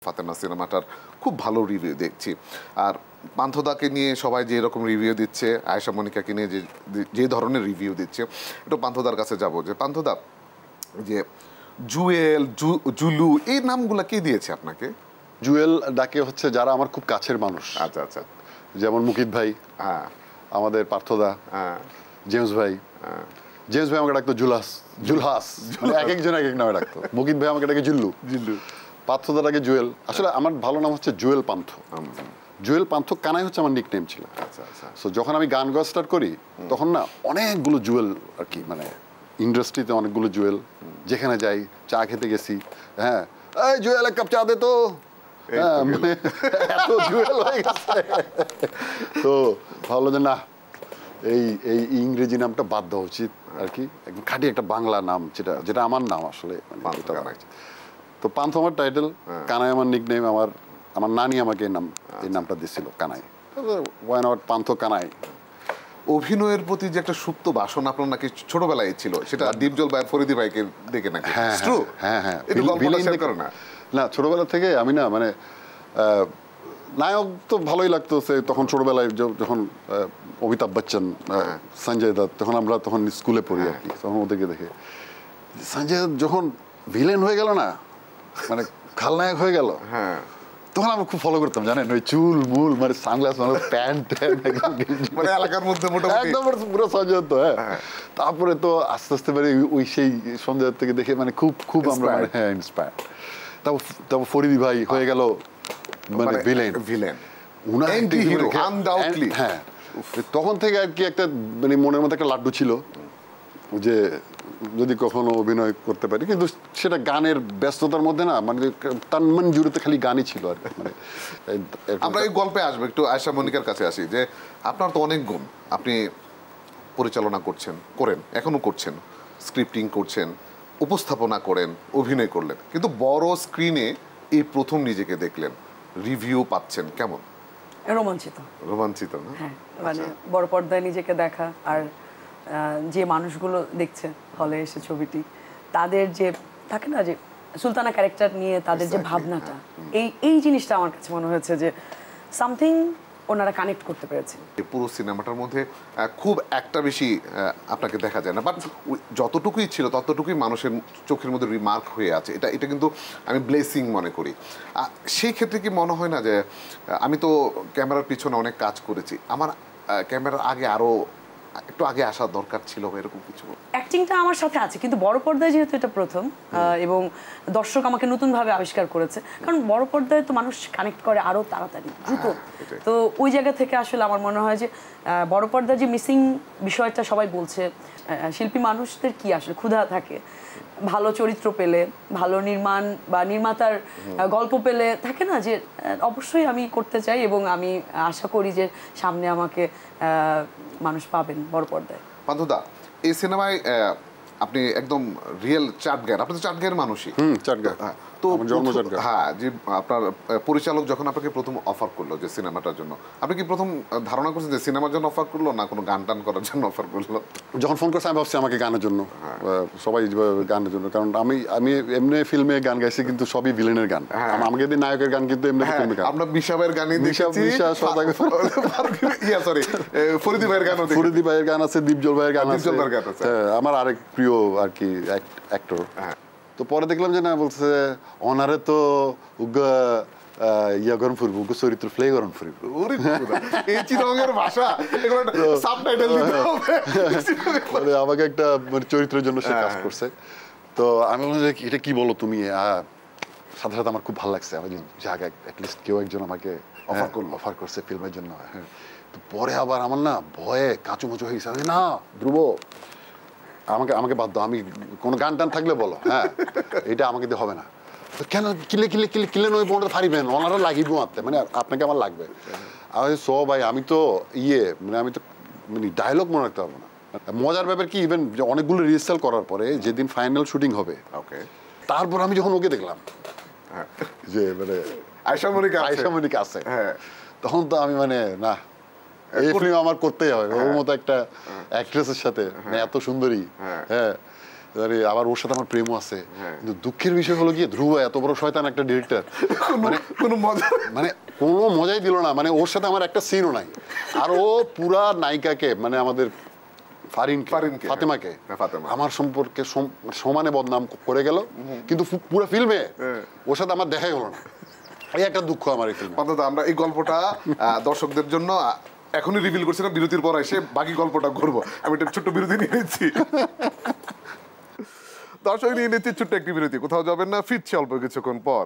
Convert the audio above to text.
ফাতেমা সিনেমাটার খুব ভালো রিভিউ দেখছি। আর পান্থদাকে নিয়ে সবাই যে এরকম রিভিউ দিচ্ছে, আয়েশা মনিকাকে নিয়ে যে ধরনের রিভিউ দিচ্ছে, একটু পান্থদার কাছে যাব যে পান্থদা, যে জুয়েল, জুলু, এই নামগুলা কে দিয়েছে আপনাকে? জুয়েল ডাকে হচ্ছে যারা আমার খুব কাছের মানুষ। আচ্ছা আচ্ছা। যেমন মুকিত ভাই, আমাদের পার্থদা, জেমস ভাই। জেমস ভাই আমাকে ডাকতো জুলহাস, জুলহাস, এক একজন এক এক নামে ডাকতো। মুকিত ভাই আমাকে ডাকে জিল্লু, জিল্লু। পার্থদা ডাকে জুয়েল। আসলে আমার ভালো নাম হচ্ছে জুয়েল পান্থ। জুয়েল পান্থ কানাই হচ্ছে আমার নিকনেম ছিল। আচ্ছা আচ্ছা। সো যখন আমি গান গাওয়া স্টার্ট করি তখন না অনেকগুলো জুয়েল আর কি, মানে ইন্ডাস্ট্রিতে অনেকগুলো জুয়েল, যেখানে যাই, চা খেতে গেছি, হ্যাঁ এই জুয়েল এক কাপ চা দে তো, মানে এত জুয়েল হয়ে গেছে। তো ভাবলো যে না, এই এই ইংরেজি নামটা বাদ দেওয়া উচিত আর কি, একদম খাঁটি একটা বাংলা নাম, যেটা আমার নাম আসলে। তো পান্থ আমার টাইটেল, কানাই আমার নিকনেম। আমার নানি আমাকে এই নামটা দিয়েছিল, কানাই। Why not Pantha Kanai. অভিনয়ের প্রতি যে একটা সুপ্ত বাসনা আপনার নাকি ছোটবেলায় ছিল, সেটা দীপজল ভাই, ফরিদি ভাইকে দেখে নাকি? হ্যাঁ হ্যাঁ, না ছোটবেলা থেকে আমি না, মানে নায়ক তো ভালোই লাগতো তখন ছোটবেলায়, যখন অমিতাভ বচ্চন, সঞ্জয় দত্ত, তখন স্কুলে পড়ি আর কি, তখন ওদেরকে দেখে সঞ্জয় দত্ত যখন ভিলেন হয়ে গেল না, মানে খালনায়ক হয়ে গেল, তখন আমি খুব ফলো করতাম, জানেন, ওই চুল মুল, মানে সানগ্লাস, মানে প্যান্ট, মানে এলাকার মধ্যে একদম পুরো সঞ্জয় দত্ত। হ্যাঁ, তারপরে তো আস্তে আস্তে মানে ওই সেই সঞ্জয় দত্তকে দেখে মানে খুব আমরা ইন্সপায়ার। তারপর ফরিদি ভাই হয়ে গেল মানে ভিলেন, হ্যাঁ। তখন থেকে আর কি একটা মানে মনের মধ্যে একটা লাড্ডু ছিল যে যদি কখনো অভিনয় করতে পারি, কিন্তু সেটা গানের ব্যস্ততার মধ্যে না, মানে তার মন জুড়ে খালি গানই ছিল আর কি। মানে আমরা এই গল্পে আসবো, একটু আয়েশা মনিকার কাছে আসি, যে আপনার তো অনেক গুণ, আপনি পরিচালনা করেন, এখনো করছেন, স্ক্রিপ্টিং করছেন, উপস্থাপনা করেন, অভিনয় করলেন, কিন্তু বড় স্ক্রিনে এই প্রথম নিজেকে দেখলেন, রিভিউ পাচ্ছেন, কেমন? রোমাঞ্চিত না? হ্যাঁ, মানে বড় পর্দায় নিজেকে দেখা, আর যে মানুষগুলো দেখছে হলে এসে ছবিটি, তাদের যে থাকে না যে সুলতানা ক্যারেক্টার নিয়ে তাদের যে ভাবনাটা, এই জিনিসটা আমার কাছে মনে হয়েছে যে সামথিং ওনারা কানেক্ট করতে পেরেছে। পুরো সিনেমাটার মধ্যে খুব একটা বেশি আপনাকে দেখা যায় না, বাট যতটুকুই ছিল ততটুকুই মানুষের চোখের মধ্যে রিমার্ক হয়ে আছে। এটা কিন্তু আমি ব্লেসিং মনে করি। সেই ক্ষেত্রে কি মনে হয় না যে আমি তো ক্যামেরার পিছনে অনেক কাজ করেছি, আমার ক্যামেরার আগে আরও একটু আগে আসা দরকার ছিল, এরকম কিছু? অ্যাক্টিংটা আমার সাথে আছে, কিন্তু বড় পর্দায় যেহেতু এটা প্রথম, এবং দর্শক আমাকে নতুনভাবে আবিষ্কার করেছে, কারণ বড় পর্দায় তো মানুষ কানেক্ট করে আরও তাড়াতাড়ি, দ্রুত। তো ওই জায়গা থেকে আসলে আমার মনে হয় যে বড় পর্দায় যে মিসিং বিষয়টা সবাই বলছে, শিল্পী মানুষদের কি আসলে ক্ষুধা থাকে, ভালো চরিত্র পেলে, ভালো নির্মাণ বা নির্মাতার গল্প পেলে, থাকে না যে অবশ্যই আমি করতে চাই, এবং আমি আশা করি যে সামনে আমাকে মানুষ পাবেন বড় পর্দায়। পান্থদা, এই সিনেমায় আপনি একদম রিয়েল চাটগাঁয়ের, আপনি তো চাটগাঁয়ের মানুষই। তো হ্যাঁ, যে আপনার পরিচালক যখন আপনাকে প্রথম অফার করলো যে সিনেমাটার জন্য, আপনি কি প্রথম ধারণা করছেন যে সিনেমার জন্য অফার করলো, না কোনো গান টান করার জন্য অফার করলো? যখন ফোন করছে আমি ভাবছি আমাকে গানের জন্য, সবাই গানের জন্য, কারণ আমি এমনি ফিল্মে গান গাইছি, কিন্তু সবই ভিলেনের গান। আমাকে দিয়ে নায়কের গান, কিন্তু এমনি ফিল্মে গান। আমরা বিশাবের গানই দেখেছি, ফরিদি ভাইয়ের গান, ফরিদি ভাইয়ের গান আছে, দীপজল ভাইয়ের গান আছে, আমার আরেক প্রিয় আর কি অ্যাক্টর। তো পরে দেখলাম যে না, বলছে অনারে তো ইয়া গরম ফুরবো, চরিত্র প্লে গরম ফুরবো, আমাকে একটা চরিত্রের জন্য সে কাজ করছে। তো আমি বললাম যে এটা কি বলো তুমি, সাথে সাথে আমার খুব ভালো লাগছে, আমি জায়গায় অ্যাটলিস্ট কেউ একজন আমাকে অফার করছে ফিল্মের জন্য। তো পরে আবার আমার না ভয়ে কাঁচুমাচু হয়ে গেছে, না ধ্রুব আমাকে বাদ দাও, আমি কোনো গান টান থাকলে বলো, হ্যাঁ এটা আমাকে দিয়ে হবে না। কেন কিলে নই বোনটা থারিবেন, ওনারা লাগিব মারতে, মানে আপনাকে আমার লাগবে। আমি ভাই আমি তো আমি তো মানে ডায়লগ মনে রাখতে পারবো না। মজার ব্যাপার কি, ইভেন অনেকগুলো রিহার্সাল করার পরে যেদিন ফাইনাল শুটিং হবে, তারপর আমি যখন ওকে দেখলাম যে মানে আয়েশা মনিকা আছে, তখন তো আমি মানে না, এই ফিল্ম আমার করতেই হবে, ওর মতো একটা অ্যাক্ট্রেসের সাথে, এত সুন্দরী। হ্যাঁ, আরে আবার ওর সাথে আমার প্রেমও আছে, কিন্তু দুঃখের বিষয় হলো কি ধ্রুব এত বড় শয়তান একটা ডিরেক্টর, কোনো মজা মানে কোনো মজাই দিল না, মানে ওর সাথে আমার একটা সিনও নাই। আর ও পুরা নায়িকাকে মানে আমাদের ফাতিমাকে ফাতেমা। আমার সম্পর্কে সমানে বদনাম করে গেল, কিন্তু পুরো ফিল্মে ওর সাথে আমার দেখাই হলো না। এই একটা দুঃখ আমার এই ফিল্মে। অন্তত আমরা এই গল্পটা দর্শকদের জন্য এখনই রিভিল করছি না, বিরতির পর এসে বাকি গল্পটা করবো। আমি একটা ছোট্ট বিরতি নিয়ে নিচ্ছি। দর্শক নিয়ে নিচ্ছি ছোট্ট একটি বিরতি, কোথাও যাবেন না, ফিরছি অল্প কিছুক্ষণ পর।